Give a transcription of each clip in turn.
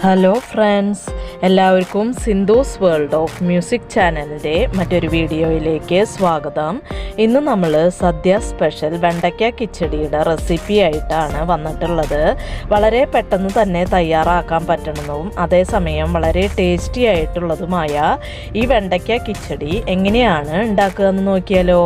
Hello friends, എല്ലാവർക്കും Sindhu's world of music ചാനലിൻ്റെ മറ്റൊരു വീഡിയോയിലേക്ക് സ്വാഗതം. ഇന്ന് നമ്മൾ സദ്യ സ്പെഷ്യൽ വെണ്ടയ്ക്ക കിച്ചടിയുടെ റെസിപ്പി ആയിട്ടാണ് വന്നിട്ടുള്ളത്. വളരെ പെട്ടെന്ന് തന്നെ തയ്യാറാക്കാൻ പറ്റുന്നതും അതേസമയം വളരെ ടേസ്റ്റി ആയിട്ടുള്ളതുമായ ഈ വെണ്ടയ്ക്ക കിച്ചടി എങ്ങനെയാണ് ഉണ്ടാക്കുക എന്ന് നോക്കിയാലോ.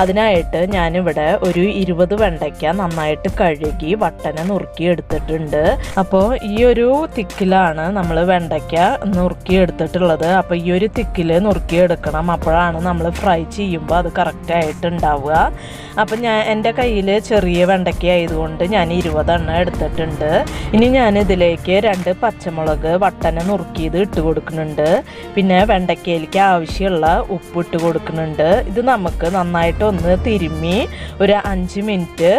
അതിനായിട്ട് ഞാനിവിടെ ഒരു 20 വെണ്ടയ്ക്ക നന്നായിട്ട് കഴുകി വട്ടനെ നുറുക്കി എടുത്തിട്ടുണ്ട്. അപ്പോൾ ഈ ഒരു തിക്കിലാണ് നമ്മൾ വെണ്ടയ്ക്ക നുറുക്കി എടുത്തിട്ടുള്ളത്. അപ്പോൾ ഈ ഒരു തിക്കിൽ നുറുക്കി എടുക്കണം, അപ്പോഴാണ് നമ്മൾ ഫ്രൈ ചെയ്യുമ്പോൾ അത് കറക്റ്റായിട്ട് ഉണ്ടാവുക. അപ്പം എൻ്റെ കയ്യിൽ ചെറിയ വെണ്ടയ്ക്ക ആയതുകൊണ്ട് ഞാൻ 20 എണ്ണം എടുത്തിട്ടുണ്ട്. ഇനി ഞാൻ ഇതിലേക്ക് 2 പച്ചമുളക് വട്ടനെ നുറുക്കിയത് ഇട്ട് കൊടുക്കുന്നുണ്ട്. പിന്നെ വെണ്ടയ്ക്കയിലേക്ക് ആവശ്യമുള്ള ഉപ്പ് ഇട്ട് കൊടുക്കുന്നുണ്ട്. ഇത് നമുക്ക് നന്നായിട്ട് ഒന്ന് തിരുമ്മി ഒരു 5 മിനിറ്റ്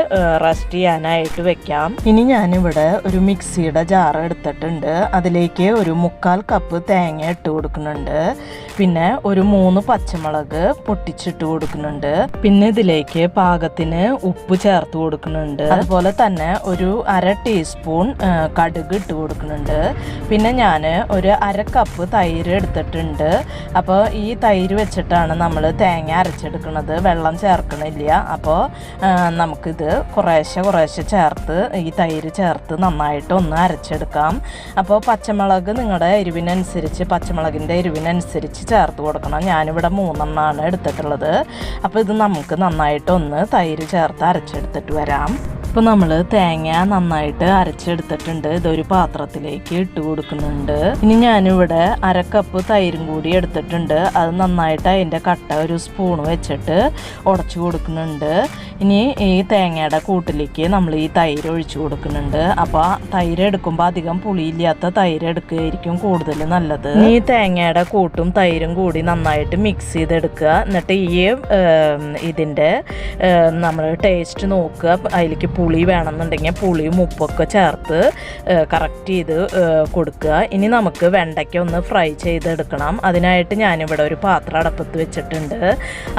റെസ്റ്റ് ചെയ്യാനായിട്ട് വെക്കാം. ഇനി ഞാനിവിടെ ഒരു മിക്സിയുടെ ജാർ എടുത്തിട്ടുണ്ട്. അതിലേക്ക് ഒരു 1/4 കപ്പ് തേങ്ങ ഇട്ട് കൊടുക്കുന്നുണ്ട്. പിന്നെ ഒരു 3 പച്ചമുളക് പൊട്ടിച്ചിട്ട് കൊടുക്കുന്നുണ്ട്. പിന്നെ ഇതിലേക്ക് പാകത്തിന് ഉപ്പ് ചേർത്ത് കൊടുക്കുന്നുണ്ട്. അതുപോലെ തന്നെ ഒരു 1/2 ടീസ്പൂൺ കടുക് ഇട്ട് കൊടുക്കുന്നുണ്ട്. പിന്നെ ഞാൻ ഒരു 1/2 കപ്പ് തൈര് എടുത്തിട്ടുണ്ട്. അപ്പോൾ ഈ തൈര് വെച്ചിട്ടാണ് നമ്മൾ തേങ്ങ അരച്ചെടുക്കുന്നത്, വെള്ളം ചേർക്കണില്ല. അപ്പോൾ നമുക്കിത് കുറേശ്ശെ ചേർത്ത് ഈ തൈര് ചേർത്ത് നന്നായിട്ട് ഒന്ന് അരച്ചെടുക്കാം. അപ്പോൾ പച്ചമുളക് നിങ്ങളുടെ എരിവിനനുസരിച്ച് പച്ചമുളകിൻ്റെ എരിവിനനുസരിച്ച് ചേർത്ത് കൊടുക്കണം. ഞാനിവിടെ 3 എണ്ണമാണ് എടുത്തിട്ടുള്ളത്. അപ്പോൾ ഇത് നമുക്ക് നന്നായിട്ടൊന്ന് തൈര് ചേർത്ത് അരച്ചെടുത്തിട്ട് വരാം. ഇപ്പോൾ നമ്മൾ തേങ്ങ നന്നായിട്ട് അരച്ചെടുത്തിട്ടുണ്ട്. ഇതൊരു പാത്രത്തിലേക്ക് ഇട്ട് കൊടുക്കുന്നുണ്ട്. ഇനി ഞാനിവിടെ 1/2 കപ്പ് തൈരും കൂടി എടുത്തിട്ടുണ്ട്. അത് നന്നായിട്ട് അതിൻ്റെ കട്ട ഒരു സ്പൂൺ വെച്ചിട്ട് ഉടച്ചു കൊടുക്കുന്നുണ്ട്. ഇനി ഈ തേങ്ങയുടെ കൂട്ടിലേക്ക് നമ്മൾ ഈ തൈര് ഒഴിച്ചു കൊടുക്കുന്നുണ്ട്. അപ്പോൾ തൈര് എടുക്കുമ്പോൾ അധികം പുളിയില്ലാത്ത തൈര് എടുക്കുകയായിരിക്കും കൂടുതൽ നല്ലത്. ഈ തേങ്ങയുടെ കൂട്ടും തൈരും കൂടി നന്നായിട്ട് മിക്സ് ചെയ്തെടുക്കുക. എന്നിട്ട് ഈ ഇതിൻ്റെ നമ്മൾ ടേസ്റ്റ് നോക്കുക. അതിലേക്ക് പുളി വേണമെന്നുണ്ടെങ്കിൽ പുളിയും ഉപ്പൊക്കെ ചേർത്ത് കറക്റ്റ് ചെയ്ത് കൊടുക്കുക. ഇനി നമുക്ക് വെണ്ടയ്ക്ക ഒന്ന് ഫ്രൈ ചെയ്തെടുക്കണം. അതിനായിട്ട് ഞാനിവിടെ ഒരു പാത്രം അടുപ്പത്ത് വെച്ചിട്ടുണ്ട്.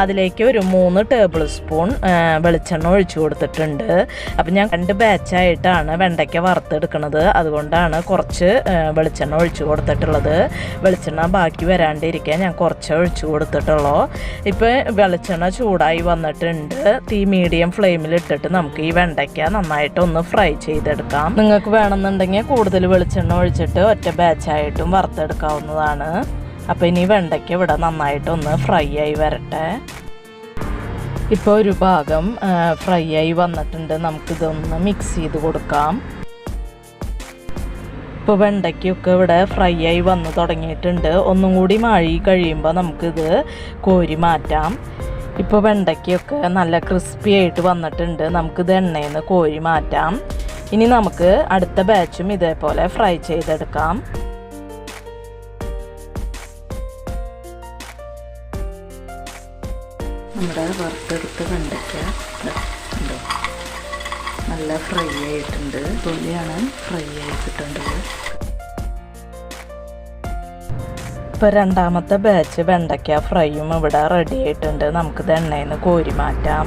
അതിലേക്ക് ഒരു 3 ടേബിൾ സ്പൂൺ വെളിച്ചെണ്ണ ഒഴിച്ചു കൊടുത്തിട്ടുണ്ട്. അപ്പം ഞാൻ 2 ബാച്ചായിട്ടാണ് വെണ്ടയ്ക്ക വറുത്തെടുക്കുന്നത്. അതുകൊണ്ടാണ് കുറച്ച് വെളിച്ചെണ്ണ ഒഴിച്ചു കൊടുത്തിട്ടുള്ളത്. വെളിച്ചെണ്ണ ബാക്കി വരാണ്ടിരിക്കാൻ ഞാൻ കുറച്ച് ഒഴിച്ചു കൊടുത്തിട്ടുള്ളൂ. ഇപ്പോൾ വെളിച്ചെണ്ണ ചൂടായി വന്നിട്ടുണ്ട്. തീ മീഡിയം ഫ്ലെയിമിൽ ഇട്ടിട്ട് നമുക്ക് ഈ വെണ്ടയ്ക്ക നന്നായിട്ട് ഒന്ന് ഫ്രൈ ചെയ്തെടുക്കാം. നിങ്ങൾക്ക് വേണമെന്നുണ്ടെങ്കിൽ കൂടുതൽ വെളിച്ചെണ്ണ ഒഴിച്ചിട്ട് ഒറ്റ ബാച്ചായിട്ടും വറുത്തെടുക്കാവുന്നതാണ്. അപ്പോൾ ഇനി വെണ്ടയ്ക്ക ഇവിടെ നന്നായിട്ടൊന്ന് ഫ്രൈ ആയി വരട്ടെ. ഇപ്പോൾ ഒരു ഭാഗം ഫ്രൈ ആയി വന്നിട്ടുണ്ട്. നമുക്കിതൊന്ന് മിക്സ് ചെയ്ത് കൊടുക്കാം. ഇപ്പോൾ വെണ്ടയ്ക്കൊക്കെ ഇവിടെ ഫ്രൈ ആയി വന്ന് തുടങ്ങിയിട്ടുണ്ട്. ഒന്നും കൂടി മാഴി കഴിയുമ്പോൾ നമുക്കിത് കോരി മാറ്റാം. ഇപ്പോൾ വെണ്ടയ്ക്കൊക്കെ നല്ല ക്രിസ്പി ആയിട്ട് വന്നിട്ടുണ്ട്. നമുക്കിത് എണ്ണയിൽ നിന്ന് കോരി മാറ്റാം. ഇനി നമുക്ക് അടുത്ത ബാച്ചും ഇതേപോലെ ഫ്രൈ ചെയ്തെടുക്കാം. നമ്മുടെ വറുത്തെടുത്ത് വെണ്ടയ്ക്ക നല്ല ഫ്രൈ ആയിട്ടുണ്ട്. തൊലിയാണ് ഫ്രൈ ആയിട്ടുള്ളത്. ഇപ്പോൾ രണ്ടാമത്തെ ബാച്ച് വെണ്ടയ്ക്ക ഫ്രൈയും ഇവിടെ റെഡി ആയിട്ടുണ്ട്. നമുക്കിത് എണ്ണയിൽ നിന്ന് കോരി മാറ്റാം.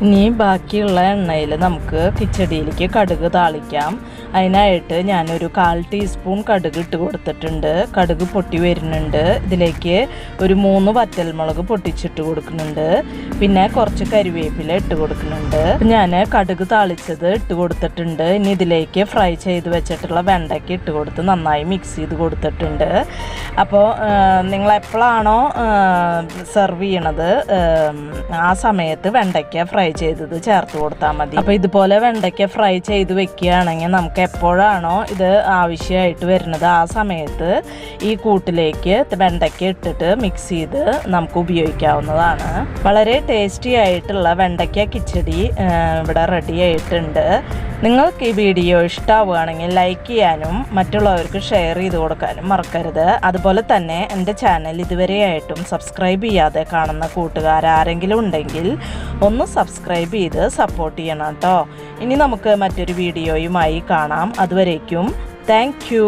ഇനി ബാക്കിയുള്ള എണ്ണയിൽ നമുക്ക് കിച്ചടിയിലേക്ക് കടുക് താളിക്കാം. അതിനായിട്ട് ഞാനൊരു 1/4 ടീസ്പൂൺ കടുക് ഇട്ട് കൊടുത്തിട്ടുണ്ട്. കടുക് പൊട്ടി വരുന്നുണ്ട്. ഇതിലേക്ക് ഒരു 3 വറ്റൽമുളക് പൊട്ടിച്ചിട്ട് കൊടുക്കുന്നുണ്ട്. പിന്നെ കുറച്ച് കരിവേപ്പില ഇട്ട് കൊടുക്കുന്നുണ്ട്. ഞാൻ കടുക് താളിച്ചത് ഇട്ട് കൊടുത്തിട്ടുണ്ട്. ഇനി ഇതിലേക്ക് ഫ്രൈ ചെയ്ത് വെച്ചിട്ടുള്ള വെണ്ടയ്ക്ക് ഇട്ട് കൊടുത്ത് നന്നായി മിക്സ് ചെയ്ത് കൊടുത്തിട്ടുണ്ട്. അപ്പോൾ നിങ്ങൾ എപ്പോഴാണോ സെർവ് ചെയ്യണത് ആ സമയത്ത് വെണ്ടയ്ക്ക ഫ്രൈ ചെയ്തത് ചേർത്ത് കൊടുത്താൽ മതി. അപ്പോൾ ഇതുപോലെ വെണ്ടയ്ക്ക ഫ്രൈ ചെയ്ത് വെക്കുകയാണെങ്കിൽ നമുക്ക് എപ്പോഴാണോ ഇത് ആവശ്യമായിട്ട് വരുന്നത് ആ സമയത്ത് ഈ കൂട്ടിലേക്ക് വെണ്ടയ്ക്ക ഇട്ടിട്ട് മിക്സ് ചെയ്ത് നമുക്ക് ഉപയോഗിക്കാവുന്നതാണ്. വളരെ ടേസ്റ്റി ആയിട്ടുള്ള വെണ്ടയ്ക്ക കിച്ചടി ഇവിടെ റെഡി ആയിട്ടുണ്ട്. നിങ്ങൾക്ക് ഈ വീഡിയോ ഇഷ്ടമാവുകയാണെങ്കിൽ ലൈക്ക് ചെയ്യാനും മറ്റുള്ളവർക്ക് ഷെയർ ചെയ്ത് കൊടുക്കാനും മറക്കരുത്. അതുപോലെ തന്നെ എൻ്റെ ചാനൽ ഇതുവരെയായിട്ടും സബ്സ്ക്രൈബ് ചെയ്യാതെ കാണുന്ന കൂട്ടുകാരാരെങ്കിലും ഉണ്ടെങ്കിൽ ഒന്ന് സബ്സ്ക്രൈബ് ചെയ്ത് സപ്പോർട്ട് ചെയ്യണം കേട്ടോ. ഇനി നമുക്ക് മറ്റൊരു വീഡിയോയുമായി കാണാം. അതുവരേക്കും താങ്ക് യു.